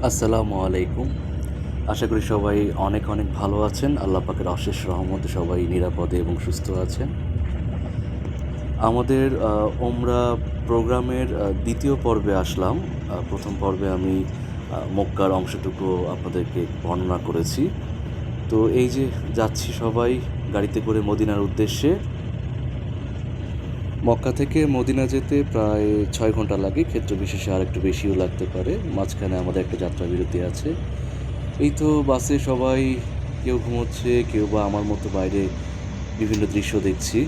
আসসালামু আলাইকুম। আশা করি সবাই অনেক অনেক ভালো আছেন। আল্লাহ পাকের অশেষ রহমতে সবাই নিরাপদে এবং সুস্থ আছেন। আমাদের ওমরা প্রোগ্রামের দ্বিতীয় পর্বে আসলাম। প্রথম পর্বে আমি মক্কার অংশটুকু আপনাদেরকে বর্ণনা করেছি। তো এই যে যাচ্ছি সবাই গাড়িতে করে মদিনার উদ্দেশ্যে। মক্কা থেকে মদিনা যেতে প্রায় ৬ ঘন্টা লাগে, ক্ষেত্র বিশেষে আরেকটু বেশিও লাগতে পারে। মাঝখানে আমাদের একটা যাত্রা বিরতি আছে। এই তো বাসে সবাই কেউ ঘুমোচ্ছে, কেউ বা আমার মতো বাইরে বিভিন্ন দৃশ্য দেখছি।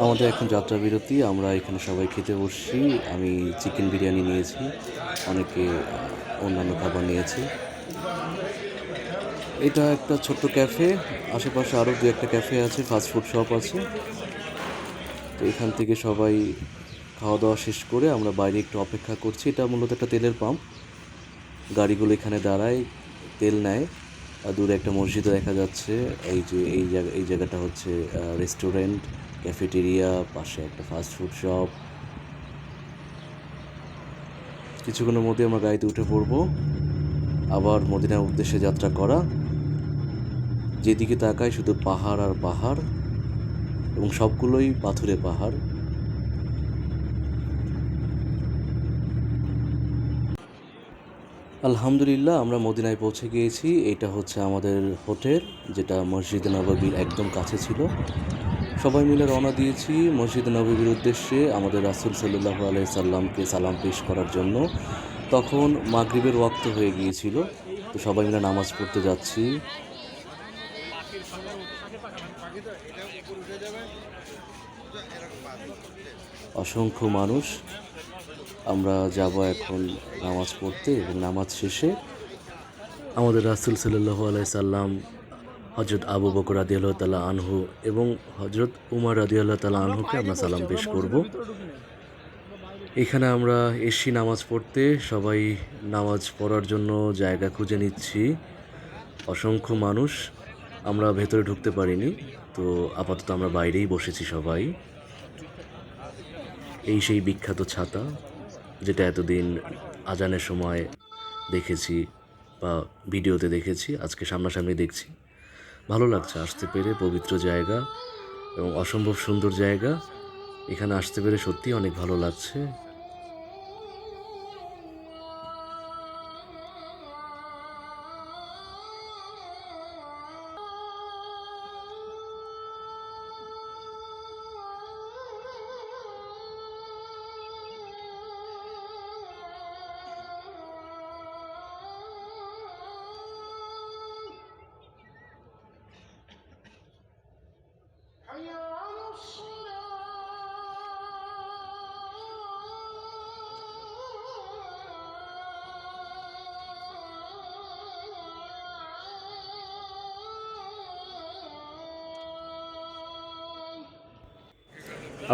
আমাদের এখন যাত্রা বিরতি, আমরা এখানে সবাই খেতে বসছি। আমি চিকেন বিরিয়ানি নিয়েছি, অনেকে অন্যান্য খাবার নিয়েছে। এটা একটা ছোট্ট ক্যাফে, আশেপাশে আরও দু একটা ক্যাফে আছে, ফাস্টফুড শপ আছে। তো এখান থেকে সবাই খাওয়া দাওয়া শেষ করে আমরা বাইরে একটু অপেক্ষা করছি। এটা মূলত একটা তেলের পাম্প, গাড়িগুলো এখানে দাঁড়ায়, তেল নেয়। আর দূরে একটা মসজিদও দেখা যাচ্ছে। এই যে এই জায়গাটা হচ্ছে রেস্টুরেন্ট, ক্যাফেটেরিয়া, পাশে একটা ফাস্টফুড শপ। কিছুক্ষণের মধ্যে আমরা গাড়িতে উঠে পড়বো, আবার মদিনার উদ্দেশ্যে যাত্রা করা। যেদিকে তাকাই শুধু পাহাড় আর পাহাড়, এবং সবগুলোই পাথুরে পাহাড়। আলহামদুলিল্লাহ, আমরা মদিনায় পৌঁছে গিয়েছি। এটা হচ্ছে আমাদের হোটেল, যেটা মসজিদে নববীর একদম কাছে ছিল। সবাই মিলে রওনা দিয়েছি মসজিদে নববীর উদ্দেশ্যে, আমাদের রাসূল সাল্লাল্লাহু আলাইহি সাল্লামকে সালাম পেশ করার জন্য। তখন মাগরিবের ওয়াক্ত হয়ে গিয়েছিল। তো সবাই মিলে নামাজ পড়তে যাচ্ছি। অসংখ্য মানুষ। আমরা যাব এখন নামাজ পড়তে, এবং নামাজ শেষে আমাদের রাসূল সাল্লাল্লাহু আলাইহি সাল্লাম, হযরত আবু বকর রাদিয়াল্লাহু তাআলা আনহু এবং হযরত উমর রাদিয়াল্লাহু তাআলা আনহুকে আমরা সালাম পেশ করব। এখানে আমরা এসছি নামাজ পড়তে, সবাই নামাজ পড়ার জন্য জায়গা খুঁজে নিচ্ছি। অসংখ্য মানুষ, আমরা ভেতরে ঢুকতে পারিনি। তো আপাতত আমরা বাইরেই বসেছি সবাই। এই সেই বিখ্যাত ছাতা, যেটা এতদিন আজানের সময় দেখেছি বা ভিডিওতে দেখেছি, আজকে সামনাসামনি দেখছি। ভালো লাগছে আসতে পেরে, পবিত্র জায়গা এবং অসম্ভব সুন্দর জায়গা। এখানে আসতে পেরে সত্যিই অনেক ভালো লাগছে।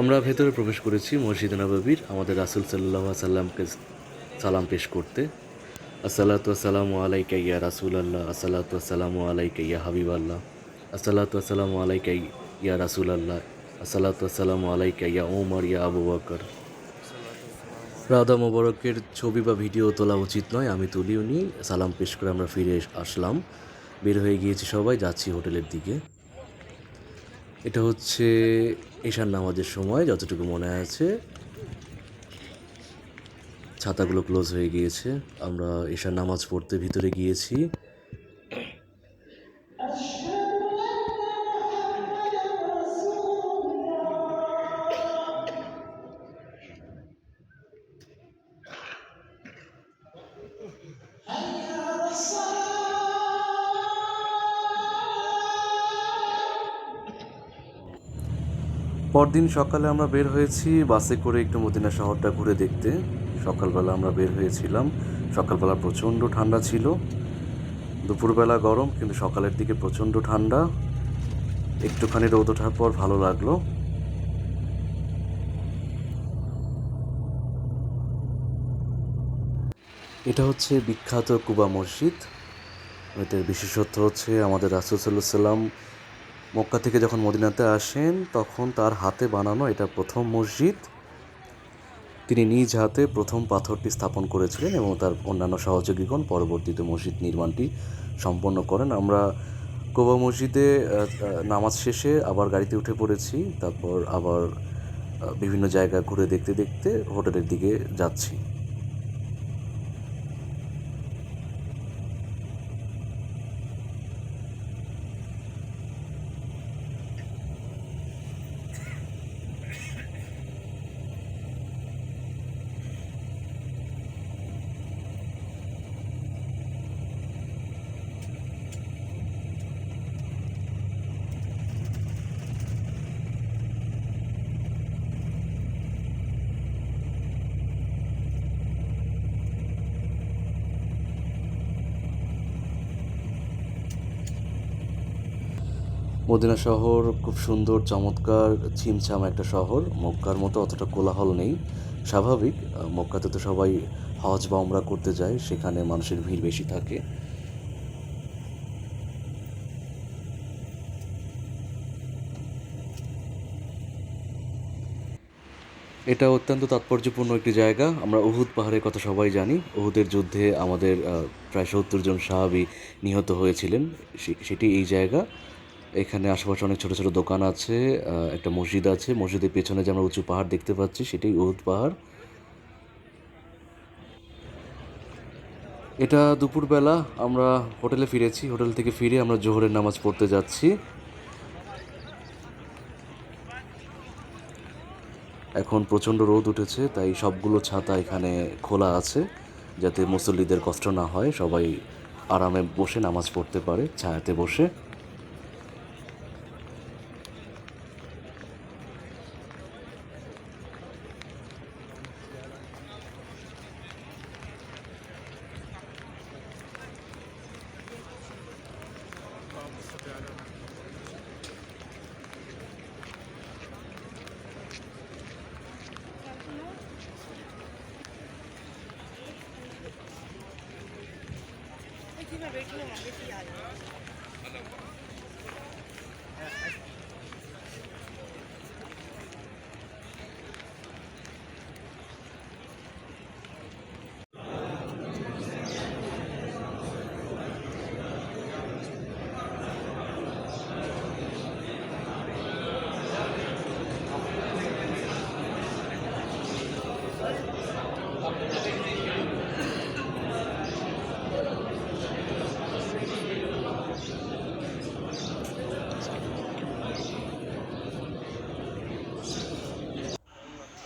আমরা ভেতরে প্রবেশ করেছি মসজিদে নববীর, আমাদের রাসূল সাল্লাল্লাহু আলাইহি সাল্লামকে সালাম পেশ করতে। আসসালাতু ওয়াসসালামু আলাইকা ইয়া রাসূলাল্লাহ, আসসালাতু ওয়াসসালামু আলাইকা ইয়া হাবিবাল্লাহ, আসসালাতু ওয়াসসালামু আলাইকা ইয়া রাসূলাল্লাহ, আসসালাতু ওয়াসসালামু আলাইকা ইয়া ওমর ইয়া আবু বকর। রাদা মোবারকের ছবি বা ভিডিও তোলা উচিত নয়, আমি তুলিও নি। সালাম পেশ করে আমরা ফিরে আসলাম, বের হয়ে গিয়েছি সবাই, যাচ্ছি হোটেলের দিকে। এটা হচ্ছে এশার নামাজের সময়, যতটুকু মনে আছে। ছাতাগুলো ক্লোজ হয়ে গিয়েছে। আমরা এশার নামাজ পড়তে ভিতরে গিয়েছি। পরদিন সকালে আমরা বের হয়েছি বাসে করে একটু মদিনা শহরটা ঘুরে দেখতে। সকালবেলা আমরা বের হয়েছিলাম। সকালবেলা প্রচণ্ড ঠান্ডা ছিল, দুপুরবেলা গরম, কিন্তু সকালের দিকে প্রচণ্ড ঠান্ডা। একটুখানি রোদ ওঠার পর ভালো লাগলো। এটা হচ্ছে বিখ্যাত কুবা মসজিদ। এটার বিশেষত্ব হচ্ছে আমাদের রাসূল সাল্লাল্লাহু আলাইহি সাল্লাম মক্কা থেকে যখন মদিনাতে আসেন, তখন তার হাতে বানানো এটা প্রথম মসজিদ। তিনি নিজ হাতে প্রথম পাথরটি স্থাপন করেছিলেন এবং তার অন্যান্য সহযোগীগণ পরবর্তীতে মসজিদ নির্মাণটি সম্পন্ন করেন। আমরা কোবা মসজিদে নামাজ শেষে আবার গাড়িতে উঠে পড়েছি, তারপর আবার বিভিন্ন জায়গা ঘুরে দেখতে দেখতে হোটেলের দিকে যাচ্ছি। মদিনা শহর খুব সুন্দর, চমৎকার, ছিমছাম একটা শহর। মক্কার মতো অতটা কোলাহল নেই, স্বাভাবিক। মক্কাতে তো সবাই হজ বা উমরা করতে যায়, সেখানে মানুষের ভিড় বেশি থাকে। এটা অত্যন্ত তাৎপর্যপূর্ণ একটি জায়গা। আমরা উহুদ পাহাড়ের কথা সবাই জানি। উহুদের যুদ্ধে আমাদের প্রায় 70 জন সাহাবী নিহত হয়েছিলেন। সেটি এই জায়গা। এখানে আশেপাশে অনেক ছোট ছোট দোকান আছে, একটা মসজিদ আছে। মসজিদের পেছনে যে আমরা উঁচু পাহাড় দেখতে পাচ্ছি সেটাই উহুদ পাহাড়। এটা দুপুরবেলা আমরা হোটেলে ফিরেছি। হোটেল থেকে ফিরে আমরা জোহরের নামাজ পড়তে যাচ্ছি। এখন প্রচণ্ড রোদ উঠেছে, তাই সবগুলো ছাতা এখানে খোলা আছে যাতে মুসল্লিদের কষ্ট না হয়, সবাই আরামে বসে নামাজ পড়তে পারে ছায়াতে বসে।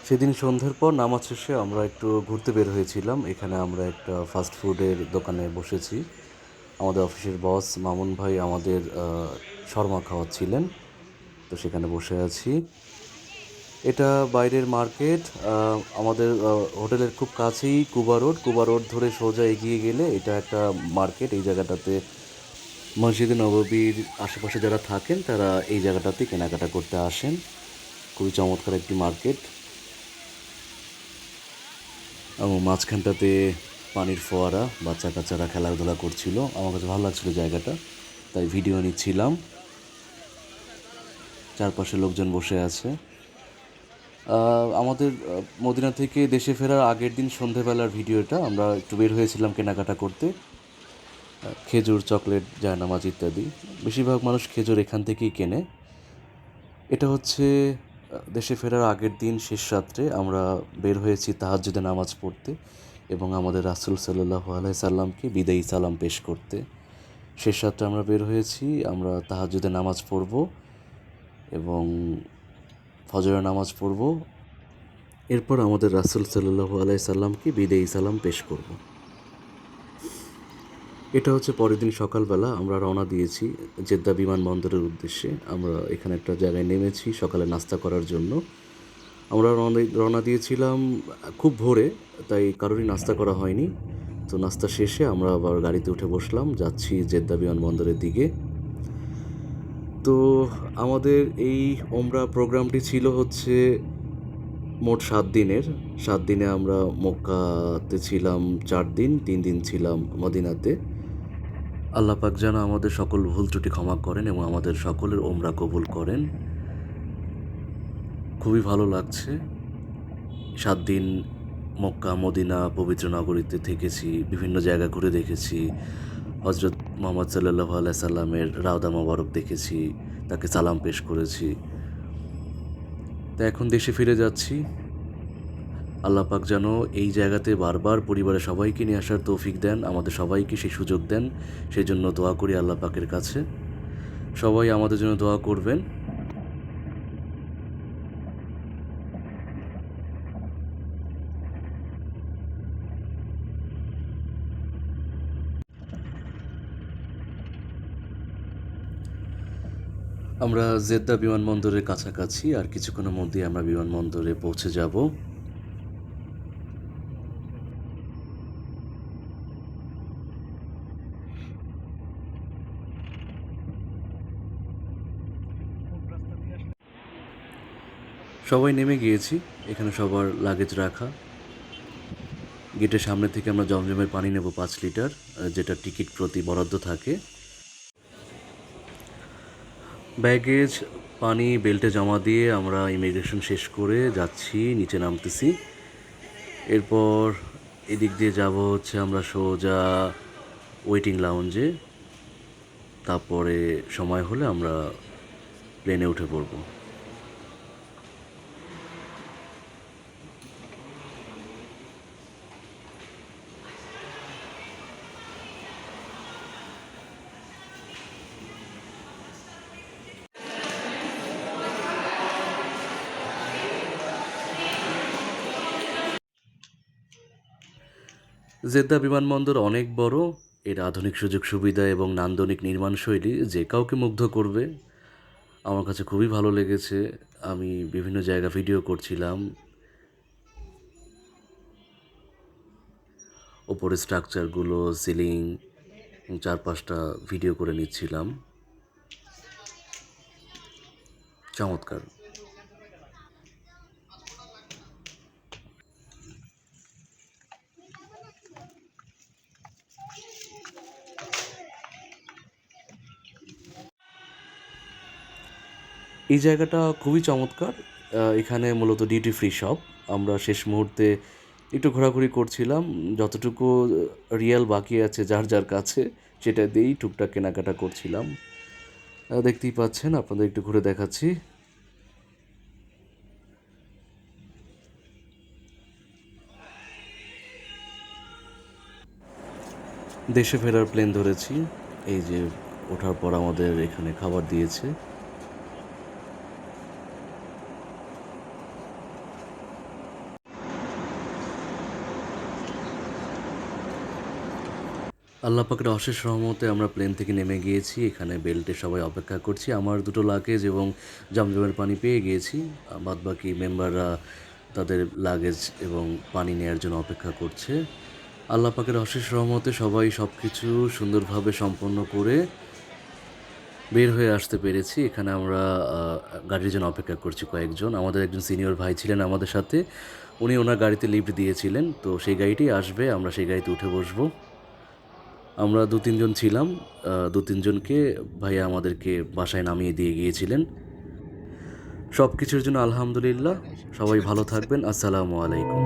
সেদিন সন্ধ্যের পর নামাজ শেষে আমরা একটু ঘুরতে বের হয়েছিলাম। এখানে আমরা একটা ফাস্ট ফুডের দোকানে বসেছি। আমাদের অফিসের বস মামুন ভাই আমাদের শর্মা খাওয়াচ্ছিলেন, তো সেখানে বসে আছি। এটা বাইরের মার্কেট। আমাদের হোটেলের খুব কাছেই কুবা রোড। কুবা রোড ধরে সোজা এগিয়ে গেলে এটা একটা মার্কেট। এই জায়গাটাতে মসজিদে নববীর আশেপাশে যারা থাকেন তারা এই জায়গাটাতে কেনাকাটা করতে আসেন। খুবই চমৎকার একটি মার্কেট। এবং মাঝখানটাতে পানির ফোয়ারা, বাচ্চা কাচ্চারা খেলাধুলা করছিল। আমার কাছে ভালো লাগছিল জায়গাটা, তাই ভিডিও নিচ্ছিলাম। চারপাশে লোকজন বসে আছে। আমাদের মদিনা থেকে দেশে ফেরার আগের দিন সন্ধেবেলার ভিডিওটা। আমরা একটু বের হয়েছিলাম কেনাকাটা করতে, খেজুর, চকলেট, জায়নামাজ ইত্যাদি। বেশিরভাগ মানুষ খেজুর এখান থেকেই কেনে। এটা হচ্ছে দেশে ফেরার আগের দিন শেষ রাত্রে আমরা বের হয়েছি তাহাজ্জুদে নামাজ পড়তে এবং আমাদের রাসূল সাল্লাল্লাহু আলাইহি সাল্লামকে বিদায়ী সালাম পেশ করতে। শেষ রাত্রে আমরা বের হয়েছি, আমরা তাহাজ্জুদে নামাজ পড়ব এবং ফজরের নামাজ পড়ব। এরপর আমাদের রাসূল সাল্লাল্লাহু আলাইহি সাল্লামকে বিদায়ী সালাম পেশ করব। এটা হচ্ছে পরের দিন সকালবেলা আমরা রওনা দিয়েছি জেদ্দা বিমানবন্দরের উদ্দেশ্যে। আমরা এখানে একটা জায়গায় নেমেছি সকালে নাস্তা করার জন্য। আমরা রওনা দিয়েছিলাম খুব ভোরে, তাই কারোরই নাস্তা করা হয়নি। তো নাস্তা শেষে আমরা আবার গাড়িতে উঠে বসলাম, যাচ্ছি জেদ্দা বিমানবন্দরের দিকে। তো আমাদের এই ওমরা প্রোগ্রামটি ছিল হচ্ছে মোট 7 দিনের। 7 দিনে আমরা মক্কাতে ছিলাম 4 দিন, 3 দিন ছিলাম মদিনাতে। আল্লাহ পাক যেন আমাদের সকল ভুল ত্রুটি ক্ষমা করেন এবং আমাদের সকলের ওমরা কবুল করেন। খুবই ভালো লাগছে। 7 দিন মক্কা মদিনা পবিত্র নগরীতে থেকেছি, বিভিন্ন জায়গা ঘুরে দেখেছি, হজরত মোহাম্মদ সাল্লাল্লাহু আলাইহি সাল্লামের রাওদা মোবারক দেখেছি, তাকে সালাম পেশ করেছি। তা এখন দেশে ফিরে যাচ্ছি। আল্লাহ পাক যেন এই জায়গাতে বারবার পরিবারের সবাইকে নিয়ে আসার তৌফিক দেন, আমাদের সবাইকে সেই সুযোগ দেন, সেই জন্য দোয়া করি আল্লাহ পাকের কাছে। সবাই আমাদের জন্য দোয়া করবেন। আমরা জেদ্দা বিমানবন্দরের কাছাকাছি, আর কিছুক্ষণের মধ্যেই আমরা বিমানবন্দরে পৌঁছে যাব। সবাই নেমে গিয়েছি, এখানে সবার লাগেজ রাখা। গেটের সামনে থেকে আমরা জমজমের পানি নেব 5 লিটার, যেটা টিকিট প্রতি বরাদ্দ থাকে। ব্যাগেজ পানি বেল্টে জমা দিয়ে আমরা ইমিগ্রেশন শেষ করে যাচ্ছি, নিচে নামতেছি। এরপর এদিক দিয়ে যাব হচ্ছে আমরা সোজা ওয়েটিং লাউঞ্জে। তারপরে সময় হলে আমরা প্লেনে উঠে পড়ব। জেদ্দা বিমানবন্দর অনেক বড়, এর আধুনিক সুযোগ সুবিধা এবং নান্দনিক নির্মাণশৈলী যে কাউকে মুগ্ধ করবে। আমার কাছে খুবই ভালো লেগেছে। আমি বিভিন্ন জায়গা ভিডিও করছিলাম, ওপরের স্ট্রাকচারগুলো, সিলিং, চারপাশটা ভিডিও করে নিচ্ছিলাম। চমৎকার। এই জায়গাটা খুবই চমৎকার। এখানে মূলত ডিউটি ফ্রি শপ। আমরা শেষ মুহূর্তে একটু ঘোরাঘুরি করছিলাম, যতটুকু রিয়াল বাকি আছে যার যার কাছে সেটা দিয়েই টুকটাক কেনাকাটা করছিলাম। দেখতেই পাচ্ছেন, আপনাদের একটু ঘুরে দেখাচ্ছি। দেশে ফেরার প্লেন ধরেছি। এই যে ওঠার পর আমাদের এখানে খাবার দিয়েছে। আল্লাহ পাকের অশেষ রহমতে আমরা প্লেন থেকে নেমে গিয়েছি। এখানে বেল্টে সবাই অপেক্ষা করছি। আমার দুটো লাগেজ এবং জমজমের পানি পেয়ে গিয়েছি। বাদবাকি মেম্বাররা তাদের লাগেজ এবং পানি নেয়ার জন্য অপেক্ষা করছে। আল্লাহ পাকের অশেষ রহমতে সবাই সব কিছু সুন্দরভাবে সম্পন্ন করে বের হয়ে আসতে পেরেছি। এখানে আমরা গাড়ির জন্য অপেক্ষা করছি কয়েকজন। আমাদের একজন সিনিয়র ভাই ছিলেন আমাদের সাথে, উনি ওনার গাড়িতে লিফট দিয়েছিলেন, তো সেই গাড়িটি আসবে, আমরা সেই গাড়িতে উঠে বসবো। আমরা 2-3 জন ছিলাম, 2-3 জনকে ভাইয়া আমাদেরকে বাসায় নামিয়ে দিয়ে গিয়েছিলেন। সব কিছুর জন্য আলহামদুলিল্লাহ। সবাই ভালো থাকবেন। আসসালামু আলাইকুম।